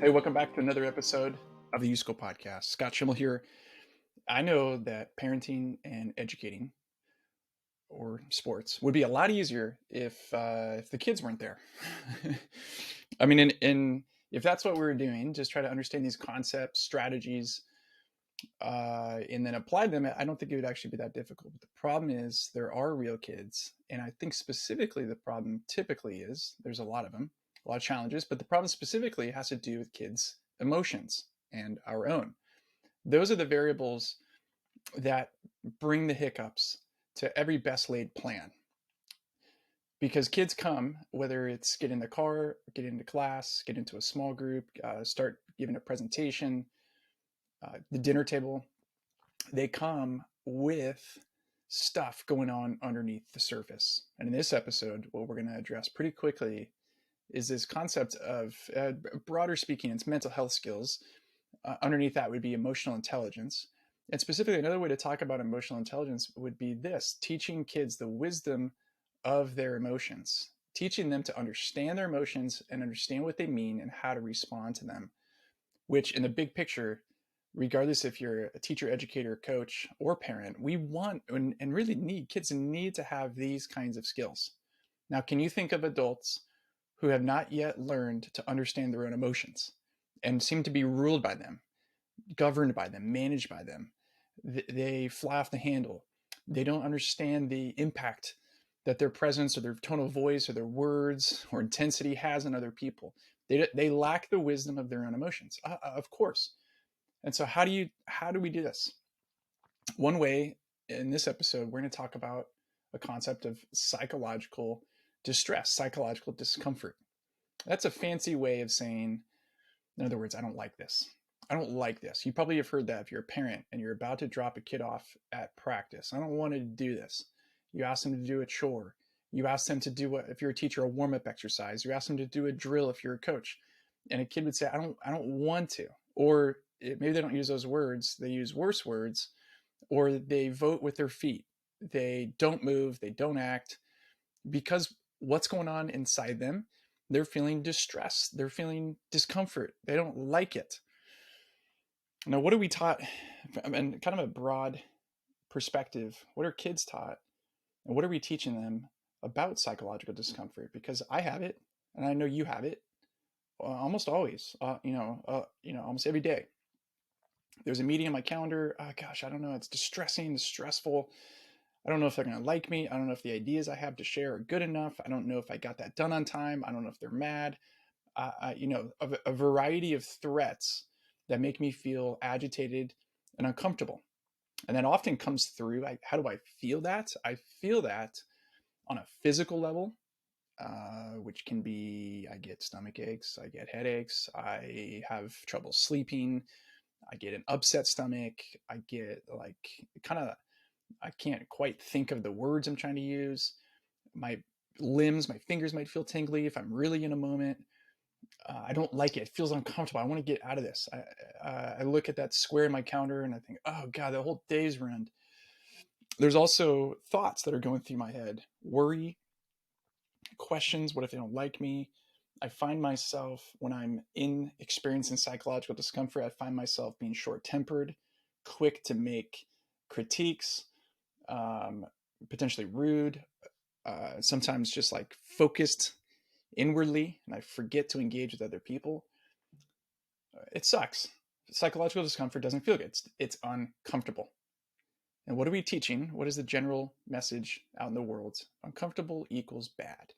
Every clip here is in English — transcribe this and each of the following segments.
Hey, welcome back to another episode of the YouSchool podcast. Scott Schimmel here. I know that parenting and educating or sports would be a lot easier if the kids weren't there. I mean, in if that's what we were doing, just try to understand these concepts, strategies, and then apply them. I don't think it would actually be that difficult. But the problem is there are real kids, and I think specifically the problem typically is there's a lot of them, a lot of challenges, but the problem specifically has to do with kids' emotions and our own. Those are the variables that bring the hiccups to every best laid plan. Because kids come, whether it's get in the car, get into class, get into a small group, start giving a presentation, the dinner table, they come with stuff going on underneath the surface. And in this episode, what we're going to address pretty quickly is this concept of, broader speaking, it's mental health skills. Underneath that would be emotional intelligence. And specifically, another way to talk about emotional intelligence would be this: teaching kids the wisdom of their emotions, teaching them to understand their emotions and understand what they mean and how to respond to them, which in the big picture, regardless if you're a teacher, educator, coach, or parent, we want and really need kids need to have these kinds of skills. Now, can you think of adults who have not yet learned to understand their own emotions and seem to be ruled by them, governed by them, managed by them? They fly off the handle. They don't understand the impact that their presence or their tone of voice or their words or intensity has on other people. They lack the wisdom of their own emotions, of course. And so how do we do this? One way in this episode, we're going to talk about a concept of psychological distress, psychological discomfort. That's a fancy way of saying, in other words, I don't like this. I don't like this. You probably have heard that if you're a parent and you're about to drop a kid off at practice. I don't want to do this. You ask them to do a chore. You ask them to do, if you're a teacher, a warm-up exercise. You ask them to do a drill if you're a coach. And a kid would say, I don't want to. Or maybe they don't use those words. They use worse words, or they vote with their feet. They don't move. They don't act because what's going on inside them? They're feeling distress. They're feeling discomfort. They don't like it. Now, what are we taught? And kind of a broad perspective, what are kids taught? And what are we teaching them about psychological discomfort? Because I have it, and I know you have it almost always, almost every day. There's a meeting on my calendar. Oh, gosh, I don't know. It's distressing, it's stressful. I don't know if they're going to like me. I don't know if the ideas I have to share are good enough. I don't know if I got that done on time. I don't know if they're mad. A variety of threats that make me feel agitated and uncomfortable. And that often comes through. How do I feel that? I feel that on a physical level, which can be I get stomach aches, I get headaches, I have trouble sleeping, I get an upset stomach, I get like kind of, I can't quite think of the words I'm trying to use. My limbs, my fingers might feel tingly if I'm really in a moment. I don't like it. It feels uncomfortable. I want to get out of this. I look at that square in my calendar and I think, oh God, the whole day's ruined. There's also thoughts that are going through my head: worry, questions. What if they don't like me? I find myself, when I'm in experiencing psychological discomfort, I find myself being short tempered, quick to make critiques, um, potentially rude, sometimes just like focused inwardly, and I forget to engage with other people. It sucks. Psychological discomfort doesn't feel good. It's uncomfortable. And what are we teaching? What is the general message out in the world? Uncomfortable equals bad.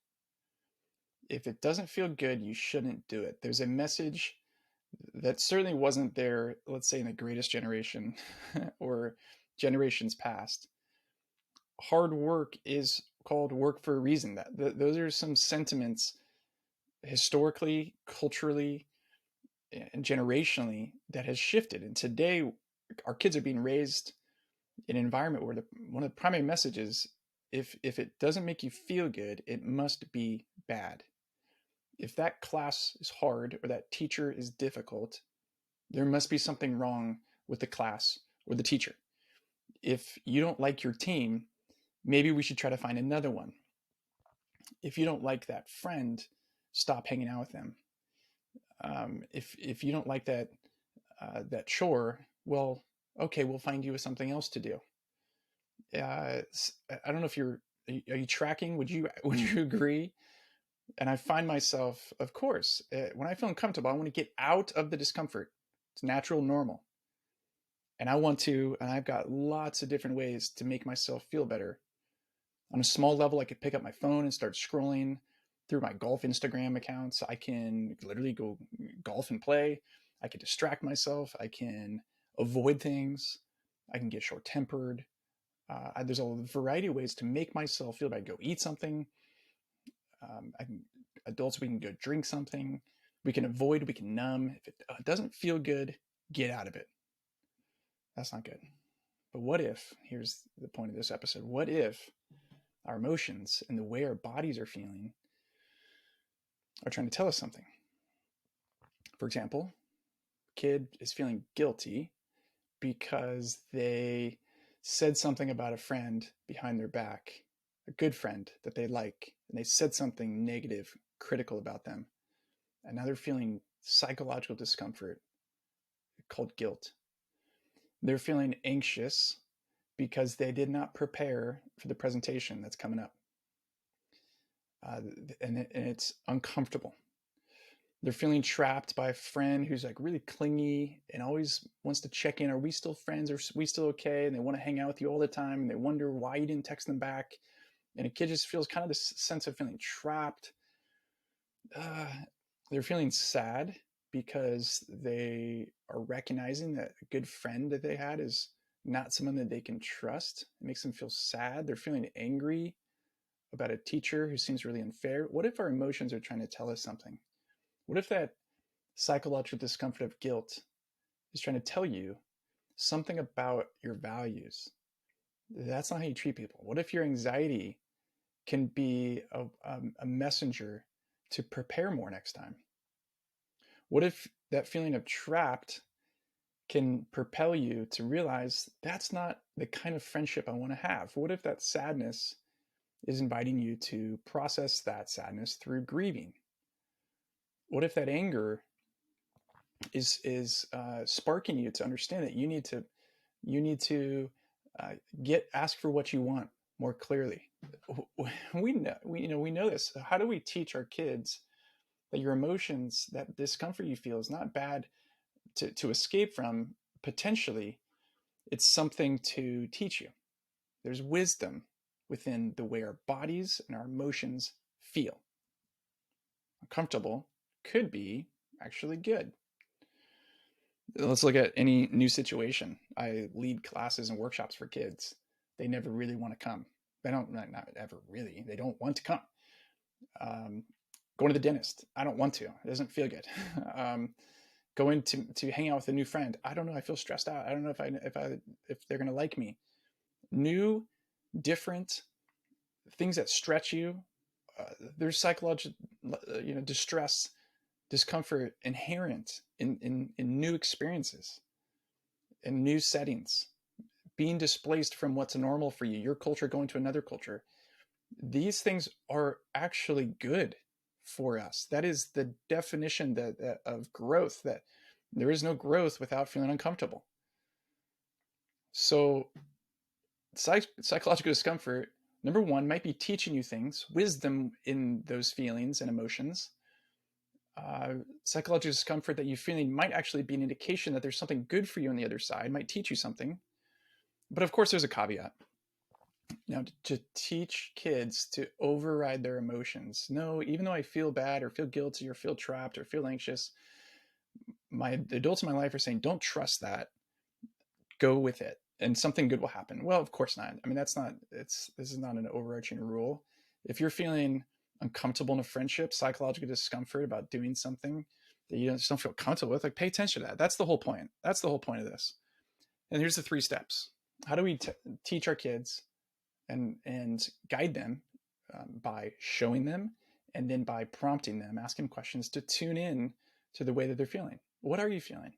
If it doesn't feel good, you shouldn't do it. There's a message that certainly wasn't there, let's say, in the greatest generation or generations past. Hard work is called work for a reason. Those are some sentiments historically, culturally, and generationally that has shifted. And today, our kids are being raised in an environment where one of the primary messages, if it doesn't make you feel good, it must be bad. If that class is hard or that teacher is difficult, there must be something wrong with the class or the teacher. If you don't like your team, maybe we should try to find another one. If you don't like that friend, stop hanging out with them. If you don't like that chore, well, okay, we'll find you something else to do. I don't know if are you tracking? Would you agree? And I find myself, of course, when I feel uncomfortable, I want to get out of the discomfort. It's natural, normal, and I've got lots of different ways to make myself feel better. On a small level, I could pick up my phone and start scrolling through my golf Instagram accounts. I can literally go golf and play. I can distract myself. I can avoid things. I can get short tempered. There's a variety of ways to make myself feel better. Go eat something. Adults, we can go drink something. We can avoid, we can numb. If it doesn't feel good, get out of it. That's not good. But what if, here's the point of this episode, what if our emotions and the way our bodies are feeling are trying to tell us something? For example, kid is feeling guilty because they said something about a friend behind their back, a good friend that they like, and they said something negative, critical about them. And now they're feeling psychological discomfort called guilt. They're feeling anxious because they did not prepare for the presentation that's coming up. And it's uncomfortable. They're feeling trapped by a friend who's like really clingy and always wants to check in. Are we still friends? Are we still okay? And they want to hang out with you all the time. And they wonder why you didn't text them back. And a kid just feels kind of this sense of feeling trapped. They're feeling sad because they are recognizing that a good friend that they had is not someone that they can trust. It makes them feel sad. They're feeling angry about a teacher who seems really unfair. What if our emotions are trying to tell us something? What if that psychological discomfort of guilt is trying to tell you something about your values? That's not how you treat people. What if your anxiety can be a messenger to prepare more next time? What if that feeling of trapped can propel you to realize that's not the kind of friendship I want to have? What if that sadness is inviting you to process that sadness through grieving? What if that anger is sparking you to understand that you need to ask for what you want more clearly? We know this. How do we teach our kids that your emotions, that discomfort you feel, is not bad to escape from? Potentially, it's something to teach you. There's wisdom within the way our bodies and our emotions feel. Uncomfortable could be actually good. Let's look at any new situation. I lead classes and workshops for kids. They never really want to come. They don't, not ever really, they don't want to come. Going to the dentist, I don't want to. It doesn't feel good. Going to hang out with a new friend, I don't know. I feel stressed out. I don't know if they're going to like me. New, different things that stretch you. There's psychological, distress, discomfort inherent in new experiences, in new settings, being displaced from what's normal for you, your culture going to another culture. These things are actually good for us. That is the definition of growth, that there is no growth without feeling uncomfortable. So psychological discomfort, number one, might be teaching you things, wisdom in those feelings and emotions. Psychological discomfort that you're feeling might actually be an indication that there's something good for you on the other side, might teach you something. But of course, there's a caveat. Now, to teach kids to override their emotions. No, even though I feel bad or feel guilty or feel trapped or feel anxious, the adults in my life are saying, don't trust that. Go with it, and something good will happen. Well, of course not. I mean, this is not an overarching rule. If you're feeling uncomfortable in a friendship, psychological discomfort about doing something that you just don't feel comfortable with, like, pay attention to that. That's the whole point. That's the whole point of this. And here's the 3 steps. How do we teach our kids and guide them? By showing them, and then by prompting them, asking questions to tune in to the way that they're feeling. What are you feeling?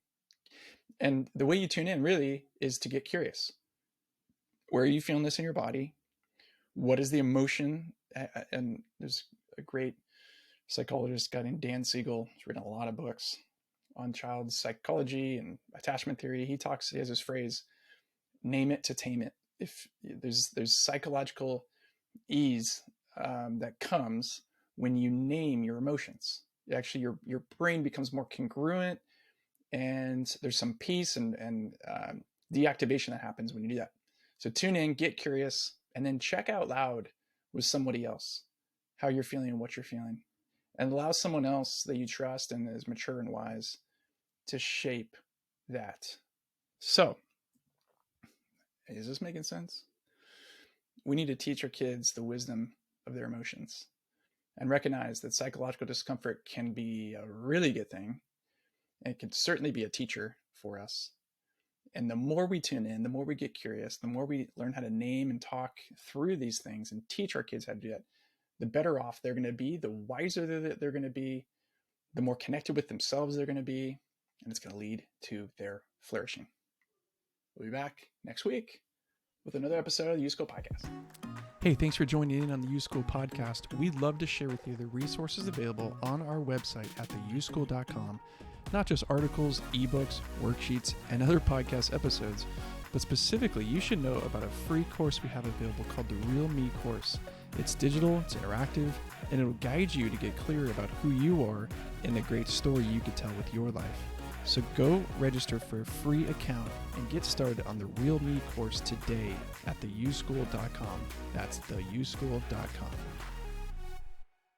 And the way you tune in really is to get curious. Where are you feeling this in your body? What is the emotion? And there's a great psychologist, a guy named Dan Siegel. He's written a lot of books on child psychology and attachment theory. He has this phrase, name it to tame it. If there's psychological ease that comes when you name your emotions. Actually, your brain becomes more congruent, and there's some peace and deactivation that happens when you do that. So tune in, get curious, and then check out loud with somebody else how you're feeling and what you're feeling, and allow someone else that you trust and is mature and wise to shape that. So, is this making sense? We need to teach our kids the wisdom of their emotions and recognize that psychological discomfort can be a really good thing. And it can certainly be a teacher for us. And the more we tune in, the more we get curious, the more we learn how to name and talk through these things and teach our kids how to do that, the better off they're going to be, the wiser they're going to be, the more connected with themselves they're going to be, and it's going to lead to their flourishing. We'll be back next week with another episode of the YouSchool Podcast. Hey, thanks for joining in on the YouSchool Podcast. We'd love to share with you the resources available on our website at theyouschool.com. Not just articles, ebooks, worksheets, and other podcast episodes, but specifically, you should know about a free course we have available called the Real Me course. It's digital, it's interactive, and it'll guide you to get clear about who you are and the great story you could tell with your life. So go register for a free account and get started on the Real Me course today at theyouschool.com. That's theyouschool.com.